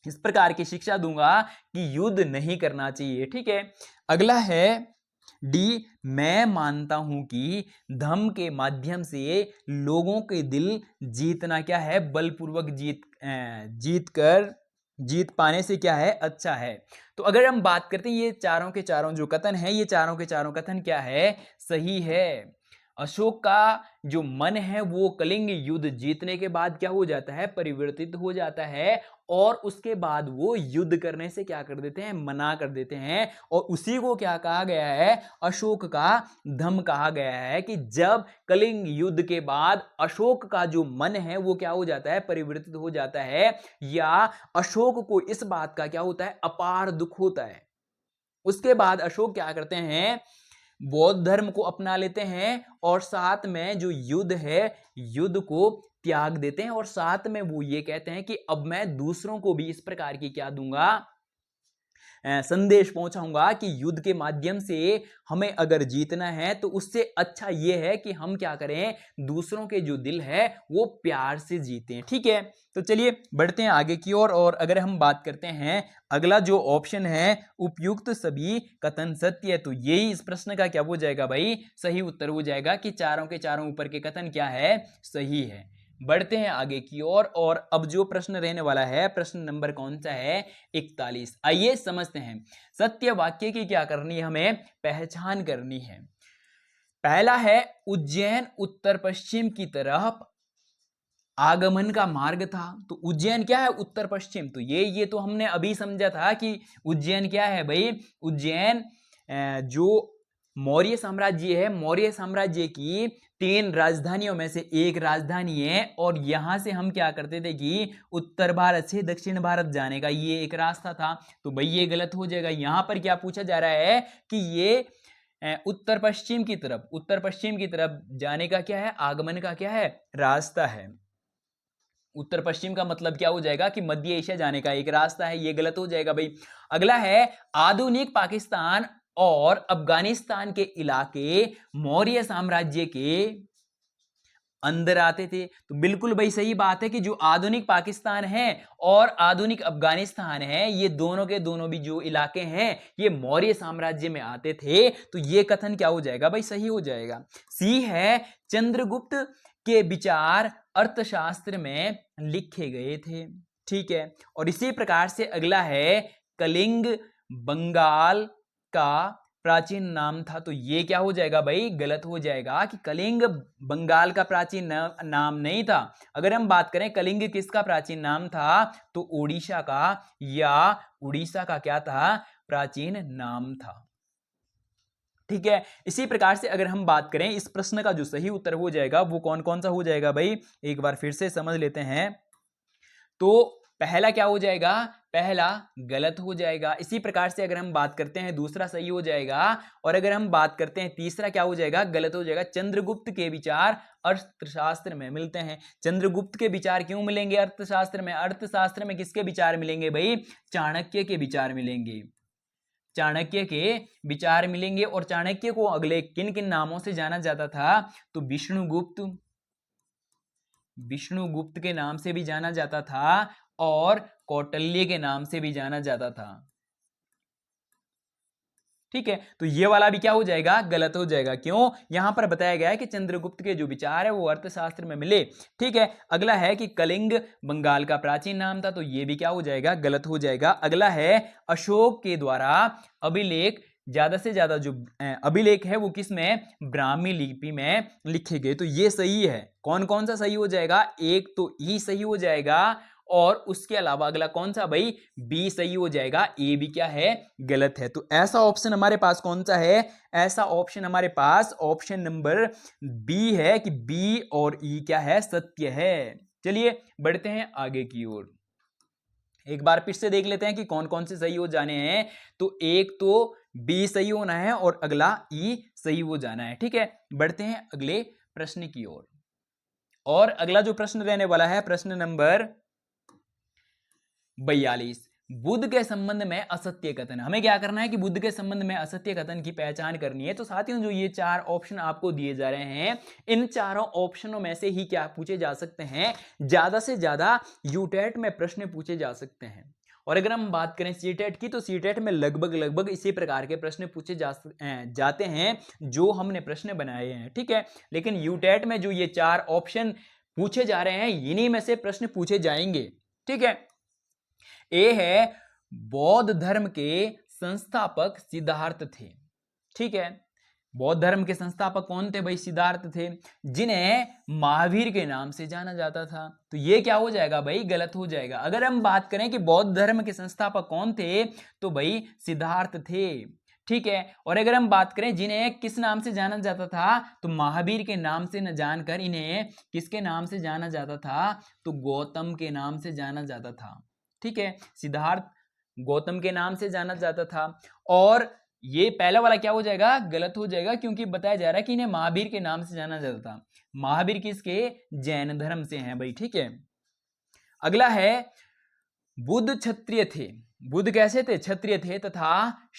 इस प्रकार की शिक्षा दूंगा कि युद्ध नहीं करना चाहिए। ठीक है। अगला है डी, मैं मानता हूं कि धर्म के माध्यम से लोगों के दिल जीतना क्या है, बलपूर्वक जीत कर जीत पाने से क्या है, अच्छा है। तो अगर हम बात करते हैं ये चारों के चारों जो कथन है, ये चारों के चारों कथन क्या है, सही है। अशोक का जो मन है वो कलिंग युद्ध जीतने के बाद क्या हो जाता है, परिवर्तित हो जाता है, और उसके बाद वो युद्ध करने से क्या कर देते हैं, मना कर देते हैं। और उसी को क्या कहा गया है, अशोक का धम्म कहा गया है, कि जब कलिंग युद्ध के बाद अशोक का जो मन है वो क्या हो जाता है, परिवर्तित हो जाता है, या अशोक को इस बात का क्या होता है, अपार दुख होता है। उसके बाद अशोक क्या करते हैं, बौद्ध धर्म को अपना लेते हैं, और साथ में जो युद्ध है, युद्ध को त्याग देते हैं, और साथ में वो ये कहते हैं कि अब मैं दूसरों को भी इस प्रकार की क्या दूंगा, संदेश पहुंचाऊंगा कि युद्ध के माध्यम से हमें अगर जीतना है तो उससे अच्छा यह है कि हम क्या करें, दूसरों के जो दिल है वो प्यार से जीतें। ठीक है, तो चलिए बढ़ते हैं आगे की ओर। और अगर हम बात करते हैं अगला जो ऑप्शन है, उपयुक्त सभी कथन सत्य है, तो यही इस प्रश्न का क्या हो जाएगा भाई, सही उत्तर हो जाएगा, कि चारों के चारों ऊपर के कथन क्या है, सही है। बढ़ते हैं आगे की ओर। और अब जो प्रश्न रहने वाला है, प्रश्न नंबर कौन सा है, 41। आइए समझते हैं। सत्य वाक्य की क्या करनी है, हमें पहचान करनी है। पहला है, उज्जैन उत्तर पश्चिम की तरफ आगमन का मार्ग था। तो उज्जैन क्या है, उत्तर पश्चिम। तो ये तो हमने अभी समझा था कि उज्जैन क्या है भाई, उज्जैन जो मौर्य साम्राज्य है, मौर्य साम्राज्य की 3 राजधानियों में से एक राजधानी है। और यहां से हम क्या करते थे कि उत्तर भारत से दक्षिण भारत जाने का ये एक रास्ता था। तो भाई ये गलत हो जाएगा। यहां पर क्या पूछा जा रहा है कि ये उत्तर पश्चिम की तरफ, उत्तर पश्चिम की तरफ जाने का क्या है, आगमन का क्या है, रास्ता है। उत्तर पश्चिम का मतलब क्या हो जाएगा कि मध्य एशिया जाने का एक रास्ता है, ये गलत हो जाएगा भाई। अगला है, आधुनिक पाकिस्तान और अफगानिस्तान के इलाके मौर्य साम्राज्य के अंदर आते थे। तो बिल्कुल भाई सही बात है कि जो आधुनिक पाकिस्तान है और आधुनिक अफगानिस्तान है, ये दोनों के दोनों भी जो इलाके हैं ये मौर्य साम्राज्य में आते थे। तो ये कथन क्या हो जाएगा भाई, सही हो जाएगा। सी है, चंद्रगुप्त के विचार अर्थशास्त्र में लिखे गए थे। ठीक है, और इसी प्रकार से अगला है, कलिंग बंगाल का प्राचीन नाम था। तो ये क्या हो जाएगा भाई, गलत हो जाएगा, कि कलिंग बंगाल का प्राचीन नाम नहीं था। अगर हम बात करें कलिंग किसका प्राचीन नाम था, तो ओडिशा का, या उड़ीसा का क्या था, प्राचीन नाम था। ठीक है, इसी प्रकार से अगर हम बात करें इस प्रश्न का जो सही उत्तर हो जाएगा वो कौन कौन सा हो जाएगा भाई, एक बार फिर से समझ लेते हैं। तो पहला क्या हो जाएगा, पहला गलत हो जाएगा। इसी प्रकार से अगर हम बात करते हैं दूसरा सही हो जाएगा। और अगर हम बात करते हैं तीसरा क्या हो जाएगा, गलत हो जाएगा। चंद्रगुप्त के विचार अर्थशास्त्र में मिलते हैं। चंद्रगुप्त के विचार क्यों मिलेंगे अर्थशास्त्र में, अर्थशास्त्र में किसके विचार मिलेंगे भाई, चाणक्य के विचार मिलेंगे, चाणक्य के विचार मिलेंगे। और चाणक्य को अगले किन किन नामों से जाना जाता था, तो विष्णुगुप्त, विष्णुगुप्त के नाम से भी जाना जाता था, और कौटिल्य के नाम से भी जाना जाता था। ठीक है, तो ये वाला भी क्या हो जाएगा, गलत हो जाएगा। क्यों, यहां पर बताया गया है कि चंद्रगुप्त के जो विचार है वो अर्थशास्त्र में मिले। ठीक है, अगला है कि कलिंग बंगाल का प्राचीन नाम था। तो ये भी क्या हो जाएगा, गलत हो जाएगा। अगला है, अशोक के द्वारा अभिलेख, ज्यादा से ज्यादा जो अभिलेख है वो किस में, ब्राह्मी लिपि में लिखे गए। तो ये सही है। कौन कौन सा सही हो जाएगा, एक तो ई सही हो जाएगा, और उसके अलावा अगला कौन सा भाई, बी सही हो जाएगा, ए भी क्या है, गलत है। तो ऐसा ऑप्शन हमारे पास कौन सा है, ऐसा ऑप्शन हमारे पास ऑप्शन नंबर बी है, कि बी और ई क्या है, सत्य है। चलिए बढ़ते हैं आगे की ओर। एक बार फिर से देख लेते हैं कि कौन कौन से सही हो जाने हैं। तो एक तो बी सही होना है और अगला ई सही हो जाना है। ठीक है, बढ़ते हैं अगले प्रश्न की ओर। और अगला जो प्रश्न रहने वाला है, प्रश्न नंबर 42, बुद्ध के संबंध में असत्य कथन। हमें क्या करना है कि बुद्ध के संबंध में असत्य कथन की पहचान करनी है। तो साथियों, जो ये 4 ऑप्शन आपको दिए जा रहे हैं, इन चारों ऑप्शनों में से ही क्या पूछे जा सकते हैं, ज्यादा से ज्यादा यूटेट में प्रश्न पूछे जा सकते हैं। और अगर हम बात करें सीटेट की, तो सीटेट में लगभग इसी प्रकार के प्रश्न पूछे जाते हैं जो हमने प्रश्न बनाए हैं। ठीक है, लेकिन यूटेट में जो ये 4 ऑप्शन पूछे जा रहे हैं, इन्हीं में से प्रश्न पूछे जाएंगे। ठीक है, ए है बौद्ध धर्म के संस्थापक सिद्धार्थ थे। ठीक है, बौद्ध धर्म के संस्थापक कौन थे भाई? सिद्धार्थ थे, जिन्हें महावीर के नाम से जाना जाता था। तो ये क्या हो जाएगा भाई? गलत हो जाएगा। अगर हम बात करें कि बौद्ध धर्म के संस्थापक कौन थे, तो भाई सिद्धार्थ थे। ठीक है, और अगर हम बात करें जिन्हें किस नाम से जाना जाता था, तो महावीर के नाम से न जानकर इन्हें किसके नाम से जाना जाता था? तो गौतम के नाम से जाना जाता था। ठीक है, सिद्धार्थ गौतम के नाम से जाना जाता था। और ये पहला वाला क्या हो जाएगा? गलत हो जाएगा, क्योंकि बताया जा रहा है कि इन्हें महावीर के नाम से जाना जाता था। महावीर किसके? जैन धर्म से हैं भाई। ठीक है, अगला है बुद्ध क्षत्रिय थे। बुद्ध कैसे थे? क्षत्रिय थे तथा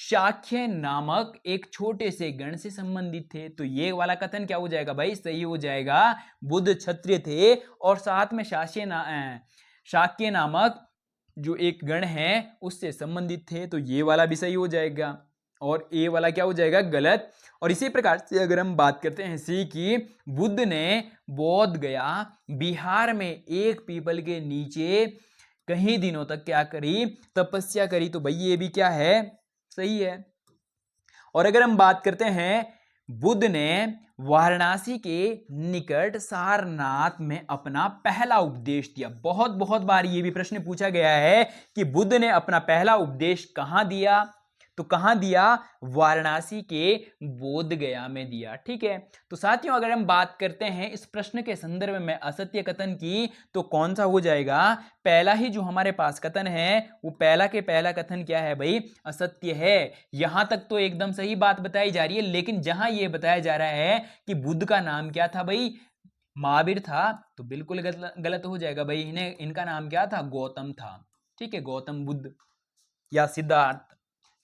शाक्य नामक एक छोटे से गण से संबंधित थे। तो ये वाला कथन क्या हो जाएगा भाई? सही हो जाएगा। बुद्ध क्षत्रिय थे और साथ में शाक्य नामक जो एक गण है उससे संबंधित थे। तो ये वाला भी सही हो जाएगा और ए वाला क्या हो जाएगा? गलत। और इसी प्रकार से अगर हम बात करते हैं सी की, बुद्ध ने बोध गया बिहार में एक पीपल के नीचे कई दिनों तक क्या करी? तपस्या करी। तो भाई ये भी क्या है? सही है। और अगर हम बात करते हैं, बुद्ध ने वाराणसी के निकट सारनाथ में अपना पहला उपदेश दिया। बहुत बहुत बार ये भी प्रश्न पूछा गया है कि बुद्ध ने अपना पहला उपदेश कहां दिया? तो कहां दिया? वाराणसी के बोध गया में दिया। ठीक है, तो साथियों अगर हम बात करते हैं इस प्रश्न के संदर्भ में असत्य कथन की, तो कौन सा हो जाएगा? पहला ही जो हमारे पास कथन है वो पहला के पहला कथन क्या है भाई? असत्य है। यहां तक तो एकदम सही बात बताई जा रही है, लेकिन जहां ये बताया जा रहा है कि बुद्ध का नाम क्या था भाई? महावीर था, तो बिल्कुल गलत हो जाएगा भाई। इनका नाम क्या था? गौतम था। ठीक है, गौतम बुद्ध या सिद्धार्थ।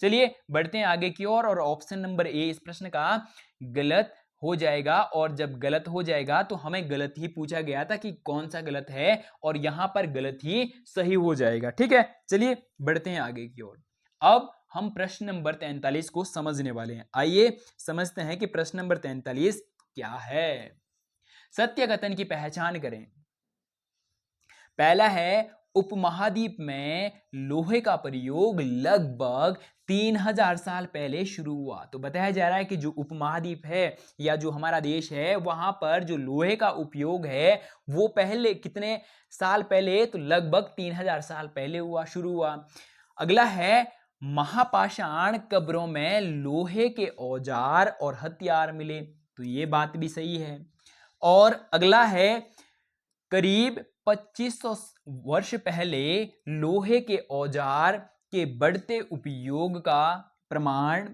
चलिए बढ़ते हैं आगे की ओर और ऑप्शन नंबर ए इस प्रश्न का गलत हो जाएगा। और जब गलत हो जाएगा तो हमें गलत ही पूछा गया था कि कौन सा गलत है, और यहां पर गलत ही सही हो जाएगा। ठीक है, चलिए बढ़ते हैं आगे की ओर। अब हम प्रश्न नंबर 43 को समझने वाले हैं। आइए समझते हैं कि प्रश्न नंबर 43 क्या है। सत्य कथन की पहचान करें। पहला है, उपमहाद्वीप में लोहे का प्रयोग लगभग 3000 साल पहले शुरू हुआ। तो बताया जा रहा है कि जो उपमहाद्वीप है या जो हमारा देश है, वहां पर जो लोहे का उपयोग है वो पहले कितने साल पहले? तो लगभग 3000 साल पहले शुरू हुआ। अगला है, महापाषाण कब्रों में लोहे के औजार और हथियार मिले। तो ये बात भी सही है। और अगला है, करीब 2500 वर्ष पहले लोहे के औजार के बढ़ते उपयोग का प्रमाण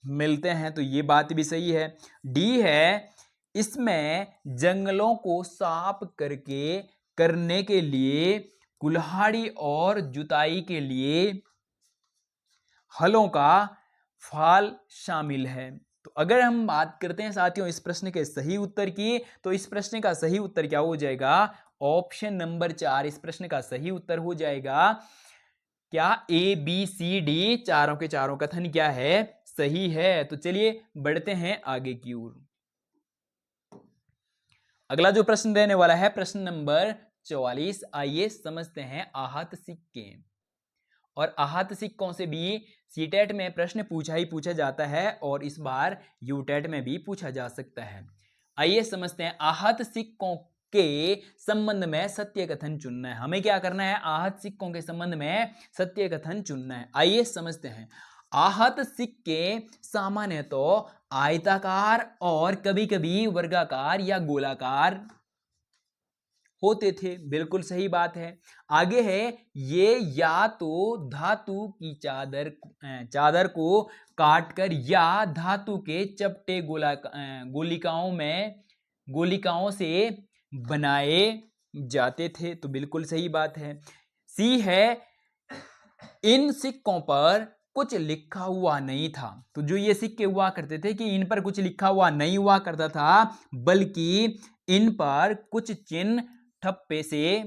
मिलते हैं। तो ये बात भी सही है। डी है, इसमें जंगलों को साफ करने के लिए कुल्हाड़ी और जुताई के लिए हलों का फाल शामिल है। तो अगर हम बात करते हैं साथियों इस प्रश्न के सही उत्तर की, तो इस प्रश्न का सही उत्तर क्या हो जाएगा? ऑप्शन नंबर 4 इस प्रश्न का सही उत्तर हो जाएगा। क्या? ए बी सी डी चारों के चारों कथन क्या है? सही है। तो चलिए बढ़ते हैं आगे की ओर। अगला जो प्रश्न रहने वाला है प्रश्न नंबर 44। आइए समझते हैं आहत सिक्के। और आहत सिक्कों से भी सीटेट में प्रश्न पूछा जाता है और इस बार यूटेट में भी पूछा जा सकता है। आइए समझते हैं। आहत सिक्कों के संबंध में सत्य कथन चुनना है। हमें क्या करना है? आहत सिक्कों के संबंध में सत्य कथन चुनना है। आइए समझते हैं। आहत सिक्के सामान्य तो आयताकार और कभी कभी वर्गाकार या गोलाकार होते थे। बिल्कुल सही बात है। आगे है, ये या तो धातु की चादर को काटकर या धातु के चपटे गोलिकाओं से बनाए जाते थे। तो बिल्कुल सही बात है। सी है, इन सिक्कों पर कुछ लिखा हुआ नहीं था। तो जो ये सिक्के हुआ करते थे कि इन पर कुछ लिखा हुआ नहीं हुआ करता था, बल्कि इन पर कुछ चिन्ह ठप्पे से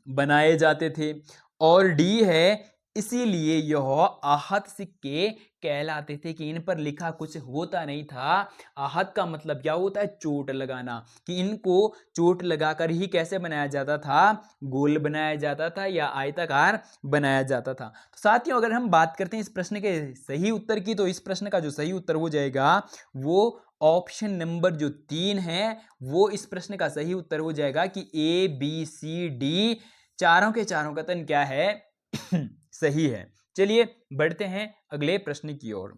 बनाए जाते थे। और डी है, इसीलिए यह आहत सिक्के कहलाते थे कि इन पर लिखा कुछ होता नहीं था। आहत का मतलब क्या होता है? चोट लगाना, कि इनको चोट लगाकर ही कैसे बनाया जाता था? गोल बनाया जाता था या आयताकार बनाया जाता था। तो साथियों, अगर हम बात करते हैं इस प्रश्न के सही उत्तर की, तो इस प्रश्न का जो सही उत्तर हो जाएगा वो ऑप्शन नंबर जो 3 है, वो इस प्रश्न का सही उत्तर हो जाएगा कि ए बी सी डी चारों के चारों कथन क्या है? सही है। चलिए बढ़ते हैं अगले प्रश्न की ओर।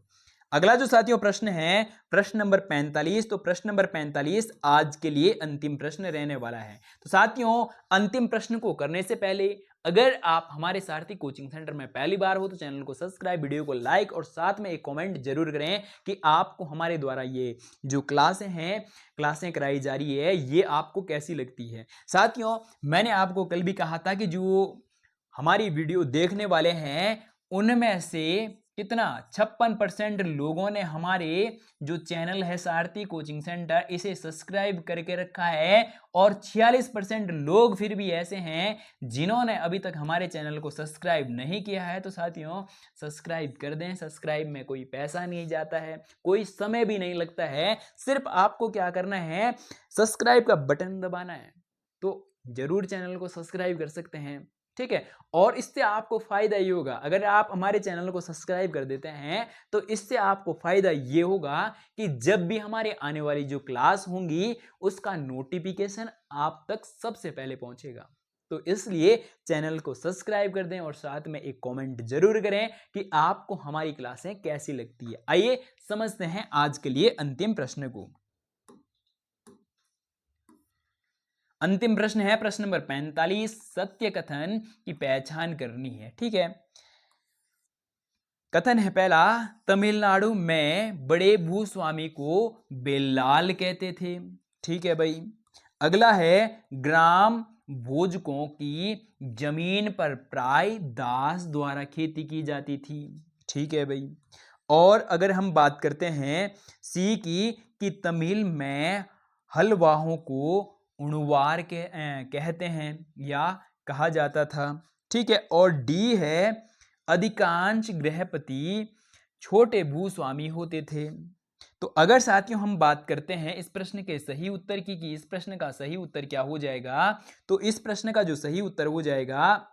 अगला जो साथियों प्रश्न है, प्रश्न नंबर 45। तो प्रश्न नंबर 45 आज के लिए अंतिम प्रश्न रहने वाला है। तो साथियों, अंतिम प्रश्न को करने से पहले अगर आप हमारे सारथी कोचिंग सेंटर में पहली बार हो तो चैनल को सब्सक्राइब, वीडियो को लाइक और साथ में एक कमेंट जरूर करें कि आपको हमारे द्वारा ये जो क्लासें कराई जा रही है, ये आपको कैसी लगती है। साथियों, मैंने आपको कल भी कहा था कि जो हमारी वीडियो देखने वाले हैं उनमें से कितना 56% लोगों ने हमारे जो चैनल है सारथी कोचिंग सेंटर, इसे सब्सक्राइब करके रखा है, और 46% लोग फिर भी ऐसे हैं जिन्होंने अभी तक हमारे चैनल को सब्सक्राइब नहीं किया है। तो साथियों, सब्सक्राइब कर दें। सब्सक्राइब में कोई पैसा नहीं जाता है, कोई समय भी नहीं लगता है, सिर्फ आपको क्या करना है? सब्सक्राइब का बटन दबाना है। तो जरूर चैनल को सब्सक्राइब कर सकते हैं, ठीक है। और इससे आपको फायदा ये होगा, अगर आप हमारे चैनल को सब्सक्राइब कर देते हैं तो इससे आपको फायदा ये होगा कि जब भी हमारे आने वाली जो क्लास होंगी उसका नोटिफिकेशन आप तक सबसे पहले पहुंचेगा। तो इसलिए चैनल को सब्सक्राइब कर दें और साथ में एक कमेंट जरूर करें कि आपको हमारी क्लासें कैसी लगती है। आइए समझते हैं आज के लिए अंतिम प्रश्न को। अंतिम प्रश्न है प्रश्न नंबर 45। सत्य कथन की पहचान करनी है, ठीक है। कथन है पहला, तमिलनाडु में बड़े भूस्वामी को बेल्लाल कहते थे, ठीक है भाई। अगला है, ग्राम भोजकों की जमीन पर प्राय दास द्वारा खेती की जाती थी, ठीक है भाई। और अगर हम बात करते हैं सी की, कि तमिल में हलवाहों को उणवार के कहते हैं या कहा जाता था, ठीक है। और डी है, अधिकांश गृहपति छोटे भूस्वामी होते थे। तो अगर साथियों हम बात करते हैं इस प्रश्न के सही उत्तर की, कि इस प्रश्न का सही उत्तर क्या हो जाएगा, तो इस प्रश्न का जो सही उत्तर हो जाएगा,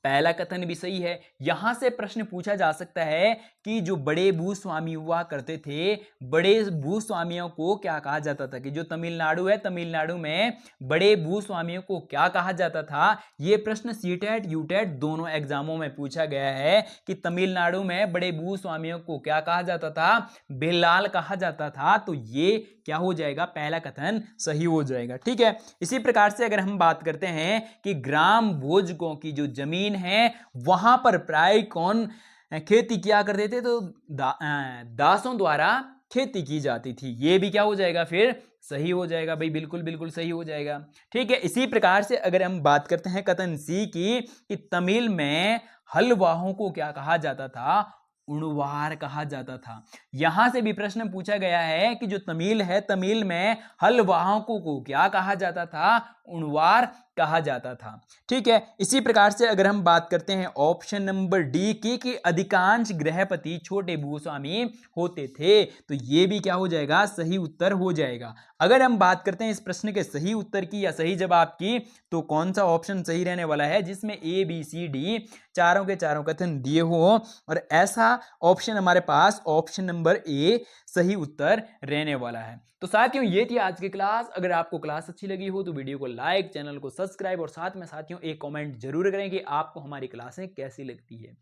पहला कथन भी सही है। यहां से प्रश्न पूछा जा सकता है कि जो बड़े भूस्वामी हुआ करते थे, बड़े भूस्वामियों को क्या कहा जाता था? कि जो तमिलनाडु है, तमिलनाडु में बड़े भूस्वामियों को क्या कहा जाता था? यह प्रश्न सीटेट यूटेट दोनों एग्जामों में पूछा गया है कि तमिलनाडु में बड़े भूस्वामियों को क्या कहा जाता था? बेल्लाल कहा जाता था। तो ये क्या हो जाएगा? पहला कथन सही हो जाएगा, ठीक है। इसी प्रकार से अगर हम बात करते हैं कि ग्राम भोजकों की जो जमीन है वहां पर प्राय कौन खेती किया करते थे? तो दासों द्वारा खेती की जाती थी। ये भी क्या हो जाएगा? फिर सही हो जाएगा भाई, बिल्कुल बिल्कुल सही हो जाएगा, ठीक है। इसी प्रकार से अगर हम बात करते हैं कथन सी की, कि तमिल में हलवाहों को क्या कहा जाता था? उणवार कहा जाता था। यहां से भी प्रश्न पूछा गया है कि जो तमिल है, तमिल में हलवाहों को क्या कहा जाता था? उणवार कहा जाता था, ठीक है। इसी प्रकार से अगर हम बात करते हैं ऑप्शन नंबर डी की, कि अधिकांश गृहपति छोटे भूस्वामी होते थे, तो ये भी क्या हो जाएगा? सही उत्तर हो जाएगा। अगर हम बात करते हैं इस प्रश्न के सही उत्तर की या सही जवाब की, तो कौन सा ऑप्शन सही रहने वाला है जिसमें ए बी सी डी चारों के चारों कथन दिए हो? और ऐसा ऑप्शन हमारे पास ऑप्शन नंबर ए सही उत्तर रहने वाला है। तो साथियों, ये थी आज की क्लास। अगर आपको क्लास अच्छी लगी हो तो वीडियो को लाइक, चैनल को सब्सक्राइब और साथ में साथियों एक कमेंट जरूर करें कि आपको हमारी क्लासें कैसी लगती है।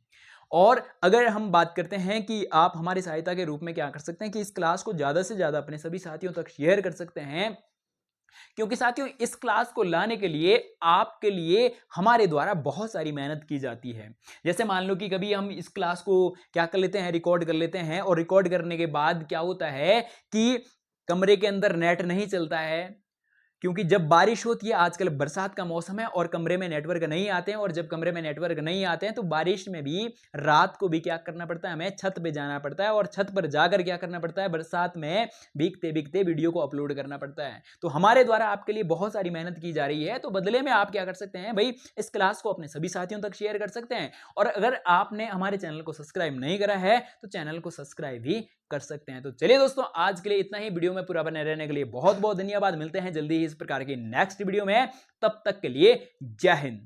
और अगर हम बात करते हैं कि आप हमारी सहायता के रूप में क्या कर सकते हैं, कि इस क्लास को ज्यादा से ज्यादा अपने सभी साथियों तक शेयर कर सकते हैं, क्योंकि साथियों इस क्लास को लाने के लिए आपके लिए हमारे द्वारा बहुत सारी मेहनत की जाती है। जैसे मान लो कि कभी हम इस क्लास को क्या कर लेते हैं? रिकॉर्ड कर लेते हैं, और रिकॉर्ड करने के बाद क्या होता है कि कमरे के अंदर नेट नहीं चलता है, क्योंकि जब बारिश होती है, आजकल बरसात का मौसम है और कमरे में नेटवर्क नहीं आते हैं, और जब कमरे में नेटवर्क नहीं आते हैं तो बारिश में भी रात को भी क्या करना पड़ता है, हमें छत पे जाना पड़ता है, और छत पर जाकर क्या करना पड़ता है, बरसात में भीगते भीगते वीडियो को अपलोड करना पड़ता है। तो हमारे द्वारा आपके लिए बहुत सारी मेहनत की जा रही है, तो बदले में आप क्या कर सकते हैं भाई, इस क्लास को अपने सभी साथियों तक शेयर कर सकते हैं। और अगर आपने हमारे चैनल को सब्सक्राइब नहीं करा है तो चैनल को सब्सक्राइब भी कर सकते हैं। तो चलिए दोस्तों, आज के लिए इतना ही। वीडियो में पूरा बने रहने के लिए बहुत बहुत धन्यवाद। मिलते हैं जल्दी ही इस प्रकार की नेक्स्ट वीडियो में, तब तक के लिए जय हिंद।